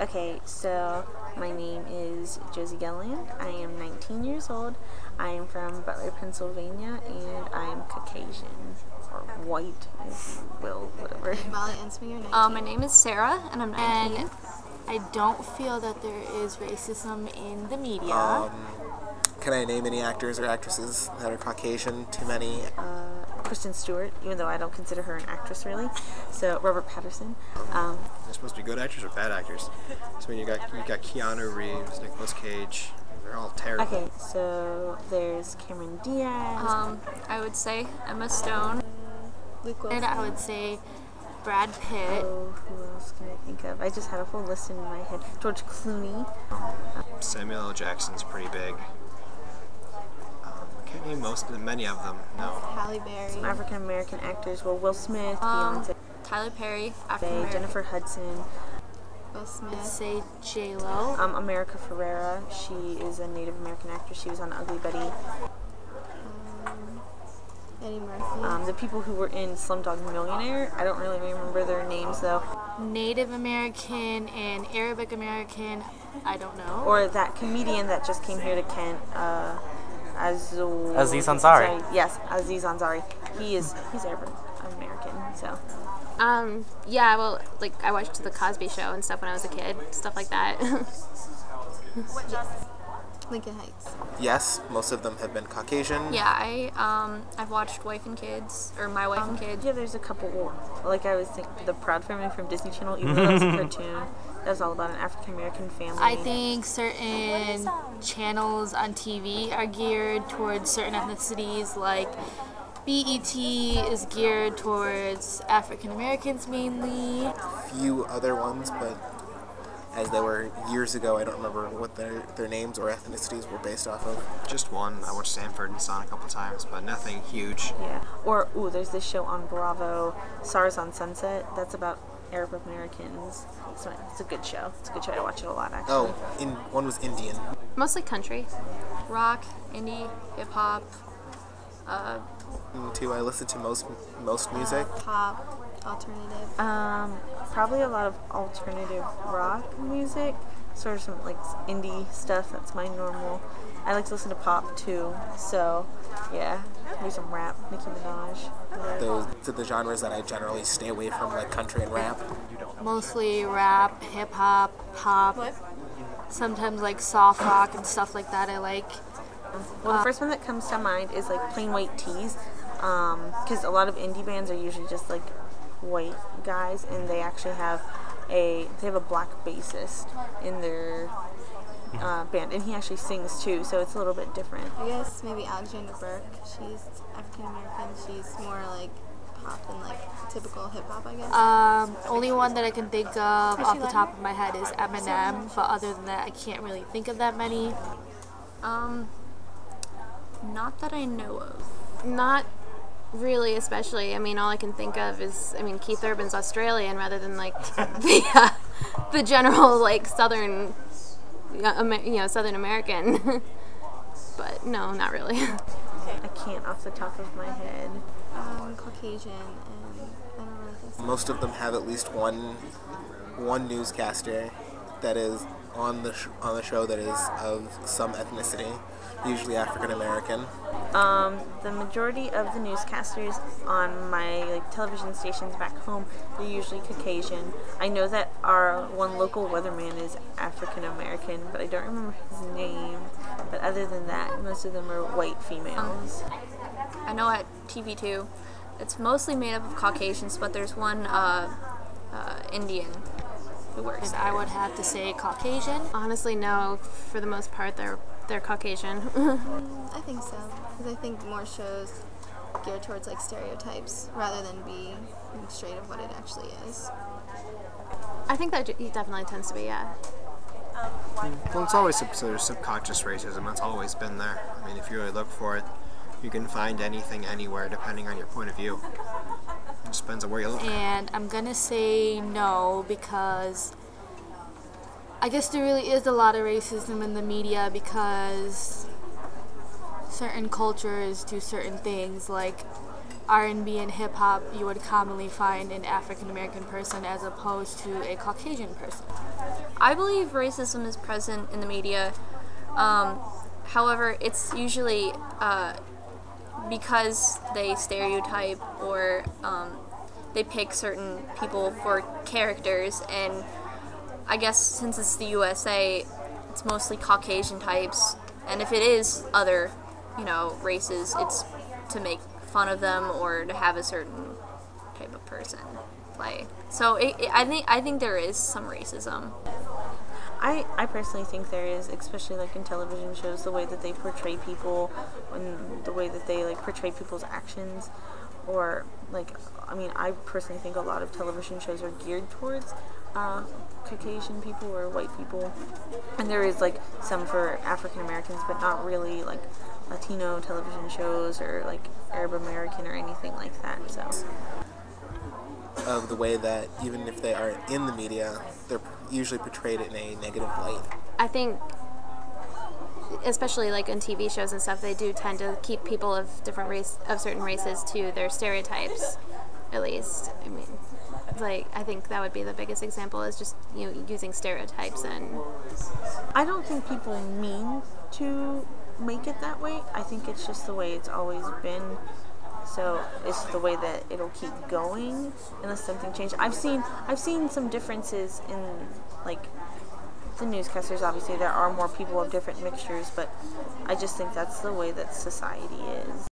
Okay, so my name is Josie Gelland. I am 19 years old. I am from Butler, Pennsylvania, and I am Caucasian, or white, if you will, whatever. Molly Ensme, you're 19. My name is Sarah, and I'm 19. And I don't feel that there is racism in the media. Can I name any actors or actresses that are Caucasian? Too many. Kristen Stewart, even though I don't consider her an actress really. So Robert Pattinson. They're supposed to be good actors or bad actors. So you got Keanu Reeves, Nicolas Cage. They're all terrible. Okay, so there's Cameron Diaz. I would say Emma Stone. Luke And Wilson. I would say Brad Pitt. Oh, who else can I think of? I just had a full list in my head. George Clooney. Samuel L. Jackson's pretty big. I can't name many of them. No. Halle Berry. Some African American actors were Will Smith, Beyonce, Tyler Perry, African Jennifer Hudson, Will I'd Smith. say J-Lo. America Ferrera. She is a Native American actress. She was on Ugly Betty. Eddie Murphy. The people who were in Slumdog Millionaire, I don't really remember their names though. Native American and Arabic American, I don't know. Or that comedian that just came here to Kent, Aziz Ansari. Yes, Aziz Ansari. He's Arabic American, so. Yeah, well, like, I watched The Cosby Show and stuff when I was a kid, stuff like that. Lincoln Heights. Yes, most of them have been Caucasian. Yeah, I've watched Wife and Kids, or My Wife and Kids. Yeah, there's a couple. Like I was thinking, the Proud Family from Disney Channel, even though that was a cartoon, that was all about an African American family. I think certain channels on TV are geared towards certain ethnicities, like BET is geared towards African Americans mainly. Few other ones, but as they were years ago, I don't remember what their names or ethnicities were based off of. Just one. I watched Sanford and Son a couple times, but nothing huge. Yeah. Or, there's this show on Bravo, Stars on Sunset, that's about Arab Americans. So it's a good show. It's a good show. I watch it a lot, actually. Oh, one was Indian. Mostly country. Rock, indie, hip-hop. Too, I listen to most music. Pop. Alternative. Probably a lot of alternative rock music, sort of some like indie stuff. That's my normal. I like to listen to pop too, so yeah, maybe some rap, Nicki Minaj. Those are the genres that I generally stay away from, like country and rap. Mostly rap, hip-hop, pop. Sometimes like soft rock and stuff like that I like. Well, the first one that comes to mind is like Plain White Tees, because a lot of indie bands are usually just like white guys, and they actually have a black bassist in their band, and he actually sings too, so it's a little bit different. I guess maybe Alexandra Burke. She's African American. She's more like pop than like typical hip hop, I guess. Only one that I can think of off the top of my head is Eminem, but other than that I can't really think of that many. Not that I know of. Not really, especially. I mean, all I can think of is, Keith Urban's Australian rather than like the general like Southern American. But no, not really. I can't off the top of my head. Caucasian, and I don't really think so. Most of them have at least one newscaster that is on the show that is of some ethnicity, usually African American. The majority of the newscasters on my television stations back home are usually Caucasian. I know that our one local weatherman is African American, but I don't remember his name. But other than that, most of them are white females. I know at TV2, it's mostly made up of Caucasians, but there's one Indian who works And there. I would have to say Caucasian. Honestly, no. For the most part, they're Caucasian. I think so, because I think more shows geared towards like stereotypes rather than being straight of what it actually is. I think that he definitely tends to be, yeah. Well, it's always there's subconscious racism. That's always been there. I mean, if you really look for it, you can find anything anywhere depending on your point of view. It just depends on where you look. And I'm gonna say no because I guess there really is a lot of racism in the media because certain cultures do certain things, like R&B and hip-hop you would commonly find an African American person as opposed to a Caucasian person. I believe racism is present in the media. However, it's usually because they stereotype or they pick certain people for characters, and I guess since it's the USA, it's mostly Caucasian types, and if it is other, races, it's to make fun of them or to have a certain type of person play. So I think there is some racism. I personally think there is, especially like in television shows, the way that they portray people and the way that they like portray people's actions, or I personally think a lot of television shows are geared towards Caucasian people or white people, and there is like some for African Americans, but not really like Latino television shows or like Arab American or anything like that. So of the way that even if they are in the media, they're usually portrayed in a negative light. I think, especially like in TV shows and stuff, they do tend to keep people of certain races to their stereotypes, at least. I mean, I think that would be the biggest example, is just using stereotypes. And I don't think people mean to make it that way. I think it's just the way it's always been. So it's the way that it'll keep going unless something changes. I've seen some differences in like the newscasters. Obviously, there are more people of different mixtures, but I just think that's the way that society is.